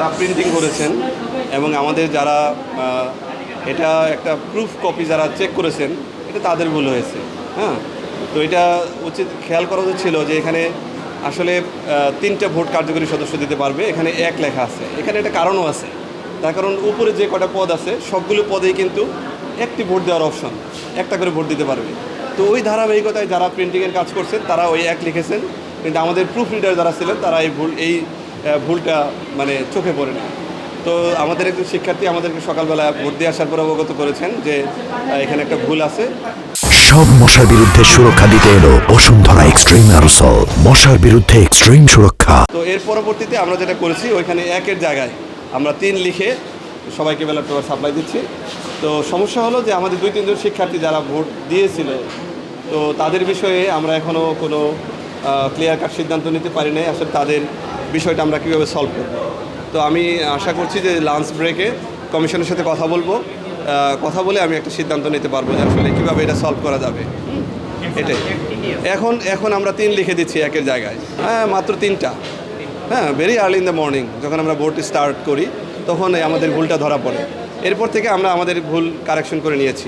তারা প্রিন্টিং করেছেন এবং আমাদের যারা এটা একটা প্রুফ কপি যারা চেক করেছেন এটা তাদের ভুল হয়েছে। হ্যাঁ, তো এটা উচিত খেয়াল করা উচিত ছিল যে এখানে আসলে 3টে ভোট কার্যকরী সদস্য দিতে পারবে, এখানে 1 লেখা আছে। এখানে একটা কারণও আছে, তার কারণ উপরে যে কটা পদ আছে সবগুলো পদেই কিন্তু একটি ভোট দেওয়ার অপশন, একটা করে ভোট দিতে পারবে। তো ওই ধারাবাহিকতায় যারা প্রিন্টিংয়ের কাজ করছেন তারা ওই 1 লিখেছেন, কিন্তু আমাদের প্রুফ রিডার যারা ছিলেন তারা এই ভুলটা মানে চোখে পড়ে না। তো আমাদের একজন শিক্ষার্থী আমাদেরকে সকালবেলা ভোট দিয়ে আসার পর অবগত করেছেন যে এখানে একটা ভুল আছে। সব মশার বিরুদ্ধে সুরক্ষা দিতে এলো বসুন্ধরা এক্সট্রিম অ্যারোসল, মশার বিরুদ্ধে এক্সট্রিম সুরক্ষা। তো এর পরবর্তীতে আমরা যেটা করেছি ওইখানে 1-এর জায়গায় আমরা 3 লিখে সবাইকে ব্যালট পেপার সাপ্লাই দিচ্ছি। তো সমস্যা হলো যে আমাদের 2-3 জন শিক্ষার্থী যারা ভোট দিয়েছিল, তো তাদের বিষয়ে আমরা এখনও কোনো ক্লিয়ার কাট সিদ্ধান্ত নিতে পারি নাই আসলে তাদের বিষয়টা আমরা কীভাবে সলভ করব। তো আমি আশা করছি যে লাঞ্চ ব্রেকে কমিশনের সাথে কথা বলবো, কথা বলে আমি একটা সিদ্ধান্ত নিতে পারবো যে আসলে কীভাবে এটা সলভ করা যাবে। এটাই এখন আমরা 3 লিখে দিচ্ছি 1-এর জায়গায়। হ্যাঁ, মাত্র 3টা। হ্যাঁ, very early in the morning যখন আমরা ভোট স্টার্ট করি তখন আমাদের ভুলটা ধরা পড়ে। এরপর থেকে আমরা আমাদের ভুল কারেকশন করে নিয়েছি।